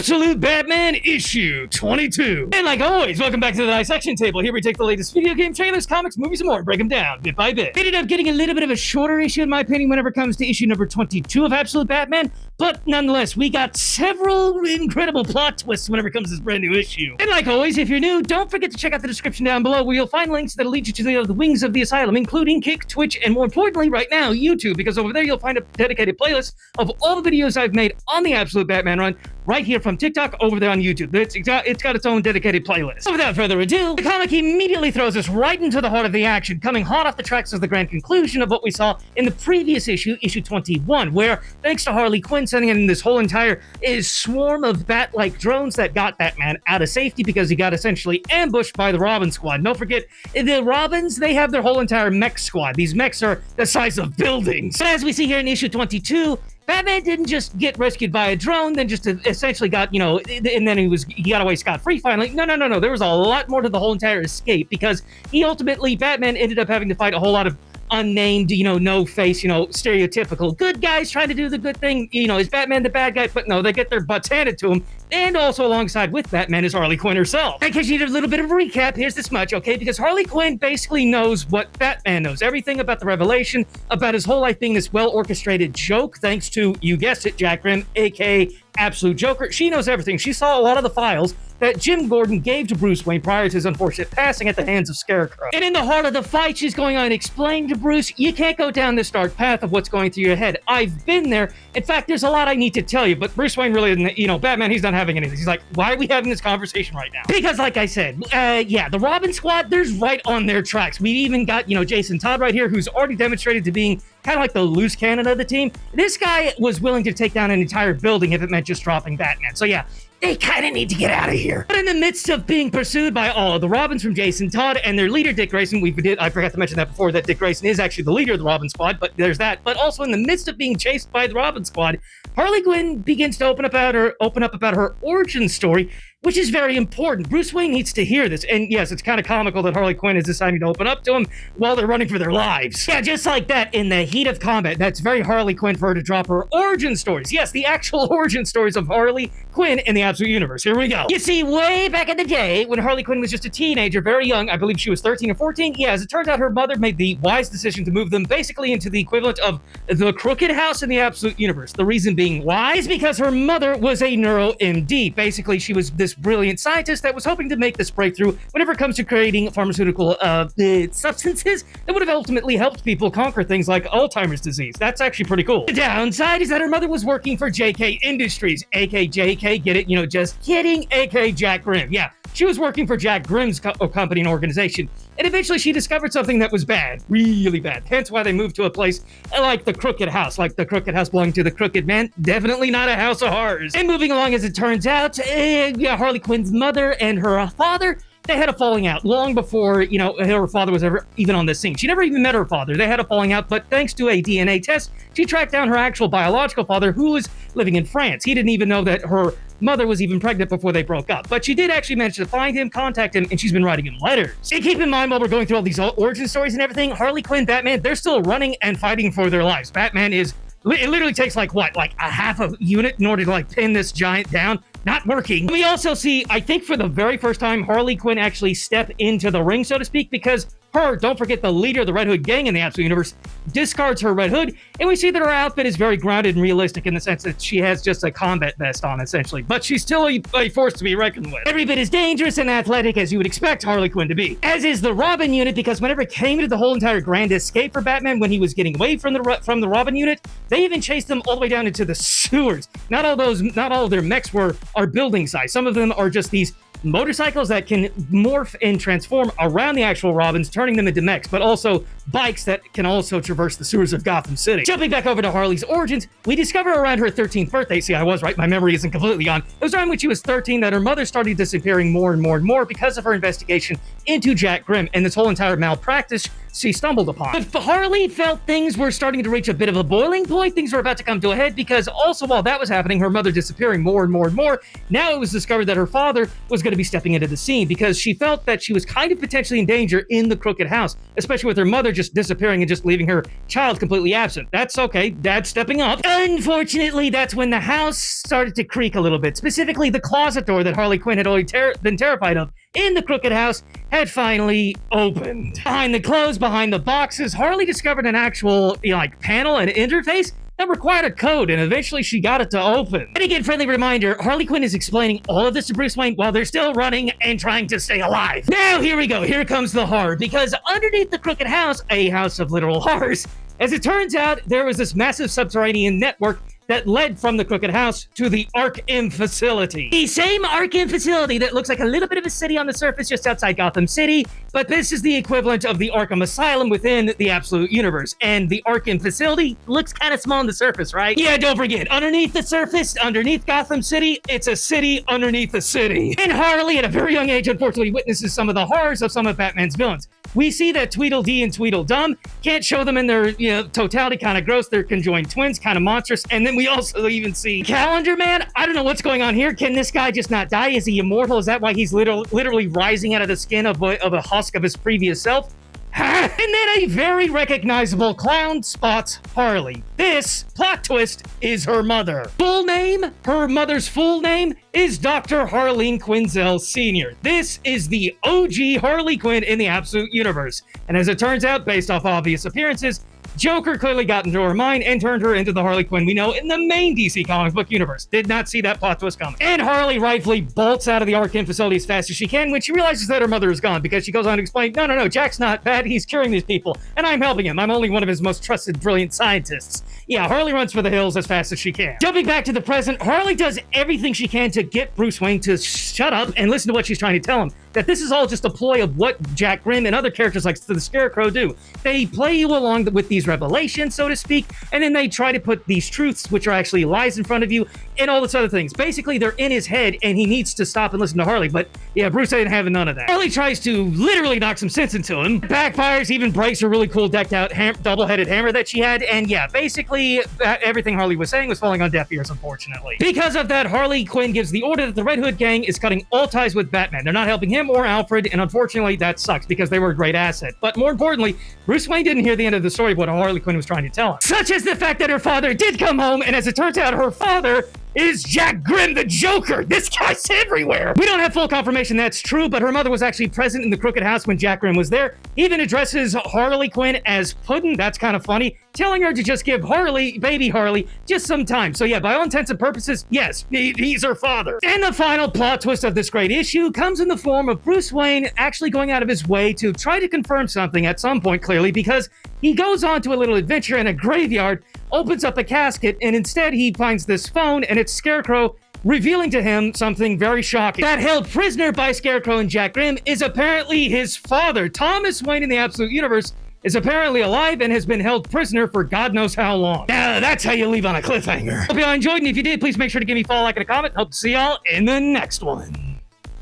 Absolute Batman issue 22. And like always, welcome back to the dissection table. Here we take the latest video game trailers, comics, movies, and more, and break them down bit by bit. We ended up getting a little bit of a shorter issue, in my opinion, whenever it comes to issue number 22 of Absolute Batman, but nonetheless, we got several incredible plot twists whenever it comes to this brand new issue. And like always, if you're new, don't forget to check out the description down below, where you'll find links that'll lead you to the wings of the Asylum, including Kick, Twitch, and more importantly, right now, YouTube, because over there you'll find a dedicated playlist of all the videos I've made on the Absolute Batman run, right here from TikTok over there on YouTube. It's got its own dedicated playlist. So without further ado, the comic immediately throws us right into the heart of the action, coming hot off the tracks of the grand conclusion of what we saw in the previous issue, issue 21, where, thanks to Harley Quinn sending in this whole entire swarm of bat-like drones that got Batman out of safety because he got essentially ambushed by the Robin squad. Don't forget, the Robins, they have their whole entire mech squad. These mechs are the size of buildings. But as we see here in issue 22, Batman didn't just get rescued by a drone, then just essentially got, and then he got away scot-free finally. No. There was a lot more to the whole entire escape, because Batman ended up having to fight a whole lot of unnamed, no-face, stereotypical good guys trying to do the good thing. Is Batman the bad guy? But no, they get their butts handed to him. And also alongside with Batman is Harley Quinn herself. In case you need a little bit of a recap, here's this much, okay? Because Harley Quinn basically knows what Batman knows. Everything about the revelation, about his whole life being this well-orchestrated joke, thanks to, you guessed it, Jack Grimm, aka Absolute Joker. She knows everything. She saw a lot of the files that Jim Gordon gave to Bruce Wayne prior to his unfortunate passing at the hands of Scarecrow. And in the heart of the fight, she's going on explaining to Bruce, you can't go down this dark path of what's going through your head. I've been there. In fact, there's a lot I need to tell you, but Bruce Wayne really isn't, Batman, he's not having anything. He's like, why are we having this conversation right now? Because like I said, the Robin squad, there's right on their tracks. We even got, Jason Todd right here, who's already demonstrated to being kind of like the loose cannon of the team. This guy was willing to take down an entire building if it meant just dropping Batman. So yeah, they kind of need to get out of here. But in the midst of being pursued by all of the Robins from Jason Todd and their leader, Dick Grayson, I forgot to mention that before, that Dick Grayson is actually the leader of the Robin squad, but there's that. But also in the midst of being chased by the Robin squad, Harley Quinn begins to open up about her origin story, which is very important. Bruce Wayne needs to hear this. And yes, it's kind of comical that Harley Quinn is deciding to open up to him while they're running for their lives. Yeah, just like that, in the heat of combat, that's very Harley Quinn for her to drop her origin stories. Yes, the actual origin stories of Harley Quinn in the Absolute Universe. Here we go. You see, way back in the day, when Harley Quinn was just a teenager, very young, I believe she was 13 or 14, yeah, as it turns out, her mother made the wise decision to move them basically into the equivalent of the Crooked House in the Absolute Universe. The reason being why is because her mother was a neuro MD. Basically, she was this brilliant scientist that was hoping to make this breakthrough whenever it comes to creating pharmaceutical substances that would have ultimately helped people conquer things like Alzheimer's disease. That's actually pretty cool. The downside is that her mother was working for JK Industries, aka JK, get it? Just kidding, aka Jack Grimm. Yeah, she was working for Jack Grimm's company and organization. And eventually she discovered something that was bad, really bad. Hence why they moved to a place like the Crooked House, like the Crooked House belonging to the Crooked Man. Definitely not a house of horrors. And moving along, as it turns out, Harley Quinn's mother and her father, they had a falling out long before, her father was ever even on the scene. She never even met her father. They had a falling out, but thanks to a DNA test, she tracked down her actual biological father, who was living in France. He didn't even know that her mother was even pregnant before they broke up. But she did actually manage to find him, contact him, and she's been writing him letters. And keep in mind, while we're going through all these origin stories and everything, Harley Quinn, Batman, they're still running and fighting for their lives. Batman it literally takes like a half a unit in order to pin this giant down. Not working. We also see, I think for the very first time, Harley Quinn actually step into the ring, so to speak, because don't forget, the leader of the Red Hood gang in the Absolute Universe, discards her red hood, and we see that her outfit is very grounded and realistic in the sense that she has just a combat vest on, essentially. But she's still a force to be reckoned with. Every bit as dangerous and athletic as you would expect Harley Quinn to be. As is the Robin unit, because whenever it came to the whole entire grand escape for Batman when he was getting away from the Robin unit, they even chased them all the way down into the sewers. Not all of their mechs are building size. Some of them are just these motorcycles that can morph and transform around the actual Robins, turning them into mechs, but also bikes that can also traverse the sewers of Gotham City. Jumping back over to Harley's origins, we discover around her 13th birthday, see, I was right, my memory isn't completely gone, it was around when she was 13 that her mother started disappearing more and more because of her investigation into Jack Grimm and this whole entire malpractice she stumbled upon. But Harley felt things were starting to reach a bit of a boiling point. Things were about to come to a head because also while that was happening, her mother disappearing more and more and more, now it was discovered that her father was going to be stepping into the scene because she felt that she was kind of potentially in danger in the crooked house, especially with her mother just disappearing and just leaving her child completely absent. That's okay. Dad's stepping up. Unfortunately, that's when the house started to creak a little bit. Specifically, the closet door that Harley Quinn had always been terrified of in the crooked house had finally opened. Behind the clothes, behind the boxes, Harley discovered an actual, panel and interface that required a code, and eventually she got it to open. And again, friendly reminder, Harley Quinn is explaining all of this to Bruce Wayne while they're still running and trying to stay alive. Now, here we go. Here comes the horror, because underneath the crooked house, a house of literal horrors, as it turns out, there was this massive subterranean network that led from the crooked house to the Arkham facility. The same Arkham facility that looks like a little bit of a city on the surface just outside Gotham City, but this is the equivalent of the Arkham Asylum within the Absolute Universe. And the Arkham facility looks kind of small on the surface, right? Yeah, don't forget, underneath the surface, underneath Gotham City, it's a city underneath a city. And Harley, at a very young age, unfortunately witnesses some of the horrors of some of Batman's villains. We see that Tweedledee and Tweedledum can't show them in their totality, kind of gross. They're conjoined twins, kind of monstrous. And then we also even see Calendar Man. I don't know what's going on here. Can this guy just not die? Is he immortal? Is that why he's literally rising out of the skin of a husk of his previous self? And then a very recognizable clown spots Harley. This plot twist is her mother. Full name, her mother's full name is Dr. Harleen Quinzel Sr. This is the OG Harley Quinn in the Absolute Universe. And as it turns out, based off obvious appearances, Joker clearly got into her mind and turned her into the Harley Quinn we know in the main DC comic book universe. Did not see that plot twist coming. And Harley rightfully bolts out of the Arkham facility as fast as she can when she realizes that her mother is gone, because she goes on to explain, no, Jack's not bad, he's curing these people, and I'm helping him. I'm only one of his most trusted, brilliant scientists. Yeah, Harley runs for the hills as fast as she can. Jumping back to the present, Harley does everything she can to get Bruce Wayne to shut up and listen to what she's trying to tell him. That this is all just a ploy of what Jack Grimm and other characters like the Scarecrow do. They play you along with these revelations, so to speak, and then they try to put these truths, which are actually lies, in front of you, and all this other things. Basically, they're in his head, and he needs to stop and listen to Harley, but yeah, Bruce ain't having none of that. Harley tries to literally knock some sense into him, backfires, even breaks her really cool decked-out double-headed hammer that she had, and yeah, basically, everything Harley was saying was falling on deaf ears, unfortunately. Because of that, Harley Quinn gives the order that the Red Hood gang is cutting all ties with Batman. They're not helping him or Alfred, and unfortunately that sucks because they were a great asset. But more importantly, Bruce Wayne didn't hear the end of the story of what Harley Quinn was trying to tell him. Such as the fact that her father did come home, and as it turns out, her father is Jack Grimm, the Joker. This guy's everywhere. We don't have full confirmation that's true, but her mother was actually present in the crooked house when Jack Grimm was there. Even addresses Harley Quinn as Puddin'. That's kind of funny. Telling her to just give baby Harley, just some time. So yeah, by all intents and purposes, yes, he's her father. And the final plot twist of this great issue comes in the form of Bruce Wayne actually going out of his way to try to confirm something at some point, clearly, because he goes on to a little adventure in a graveyard, opens up a casket, and instead he finds this phone, and it's Scarecrow revealing to him something very shocking. That held prisoner by Scarecrow and Jack Grimm is apparently his father. Thomas Wayne in the Absolute Universe is apparently alive and has been held prisoner for God knows how long. Now, that's how you leave on a cliffhanger. Hope y'all enjoyed, and if you did, please make sure to give me a follow, like, and a comment. Hope to see y'all in the next one.